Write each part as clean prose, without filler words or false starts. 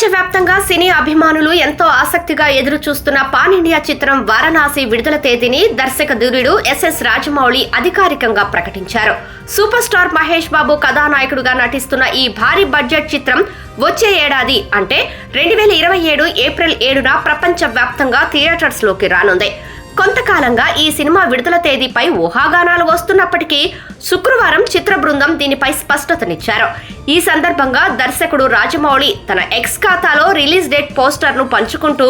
ప్రపంచవ్యాప్తంగా సినీ అభిమానులు ఎంతో ఆసక్తిగా ఎదురు చూస్తున్న పాన్ ఇండియా చిత్రం వారణాసి విడుదల తేదీని దర్శక ధీరుడు ఎస్ఎస్ రాజమౌళి అధికారికంగా ప్రకటించారు. సూపర్ స్టార్ మహేష్ బాబు కథానాయకుడుగా నటిస్తున్న ఈ భారీ బడ్జెట్ చిత్రం వచ్చే ఏడాది అంటే 2027 ఏప్రిల్ 7న ప్రపంచవ్యాప్తంగా థియేటర్స్ లోకి రానుంది. కొంతకాలంగా ఈ సినిమా విడుదల తేదీపై ఊహాగానాలు వస్తున్నప్పటికీ శుక్రవారం చిత్ర బృందం దీనిపై స్పష్టతనిచ్చారు. ఈ సందర్భంగా దర్శకుడు రాజమౌళి తన ఎక్స్ ఖాతాలో రిలీజ్ డేట్ పోస్టర్ను పంచుకుంటూ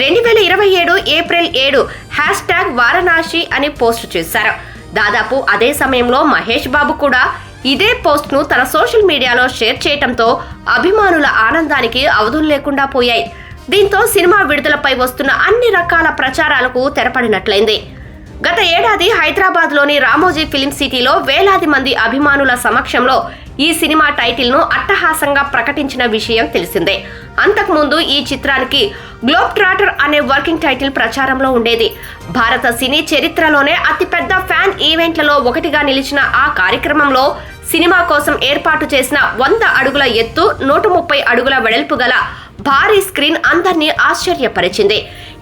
2027 ఏప్రిల్ 7 #వారణాసి అని పోస్ట్ చేశారు. దాదాపు అదే సమయంలో మహేష్ బాబు కూడా ఇదే పోస్ట్ను తన సోషల్ మీడియాలో షేర్ చేయడంతో అభిమానుల ఆనందానికి అవధులు లేకుండా పోయాయి. దీంతో సినిమా విడుదలపై వస్తున్న అన్ని రకాల ప్రచారాలకు తెరపడినట్లయింది. గత ఏడాది హైదరాబాద్లోని రామోజీ ఫిలిం సిటీలో వేలాది మంది అభిమానుల సమక్షంలో ఈ సినిమా టైటిల్ను అట్టహాసంగా ప్రకటించిన విషయం తెలిసిందే. అంతకుముందు ఈ చిత్రానికి గ్లోబ్ ట్రాటర్ అనే వర్కింగ్ టైటిల్ ప్రచారంలో ఉండేది. భారత సినీ చరిత్రలోనే అతిపెద్ద ఫ్యాన్ ఈవెంట్లలో ఒకటిగా నిలిచిన ఆ కార్యక్రమంలో సినిమా కోసం ఏర్పాటు చేసిన 100 అడుగుల ఎత్తు 130 అడుగుల వెడల్పు గల భారీ స్క్రీన్ అందర్నీ ఆశ్చర్యపరిచింది.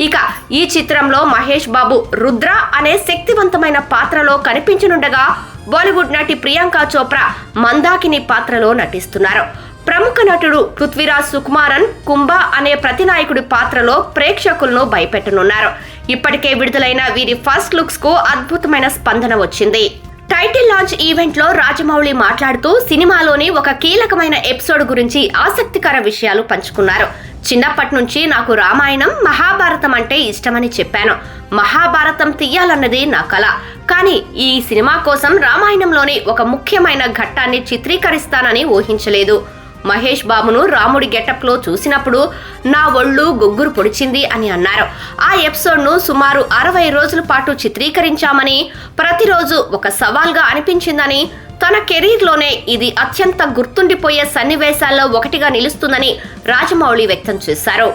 ఇక ఈ చిత్రంలో మహేష్ బాబు రుద్ర అనే శక్తివంతమైన పాత్రలో కనిపించనుండగా బాలీవుడ్ నటి ప్రియాంక చోప్రా మందాకిని పాత్రలో నటిస్తున్నారు. ప్రముఖ నటుడు పృథ్వీరాజ్ సుకుమారన్ కుంభా అనే ప్రతినాయకుడి పాత్రలో ప్రేక్షకులను భయపెట్టనున్నారు. ఇప్పటికే విడుదలైన వీరి ఫస్ట్ లుక్స్ కు అద్భుతమైన స్పందన వచ్చింది. టైటిల్ లాంచ్ ఈవెంట్ లో రాజమౌళి మాట్లాడుతూ సినిమాలోని ఒక కీలకమైన ఎపిసోడ్ గురించి ఆసక్తికర విషయాలు పంచుకున్నారు. చిన్నప్పటి నుంచి నాకు రామాయణం, మహాభారతం అంటే ఇష్టమని చెప్పాను. మహాభారతం తీయాలన్నది నా కల. కానీ ఈ సినిమా కోసం రామాయణంలోని ఒక ముఖ్యమైన ఘట్టాన్ని చిత్రీకరిస్తానని ఊహించలేదు. మహేష్ బాబును రాముడి గెటప్లో చూసినప్పుడు నా ఒళ్ళు గొగ్గురు పొడిచింది అని అన్నారు. ఆ ఎపిసోడ్ను సుమారు 60 రోజుల పాటు చిత్రీకరించామని, ప్రతిరోజు ఒక సవాల్గా అనిపించిందని, తన కెరీర్లోనే ఇది అత్యంత గుర్తుండిపోయే సన్నివేశాల్లో ఒకటిగా నిలుస్తుందని రాజమౌళి వ్యక్తం చేశారు.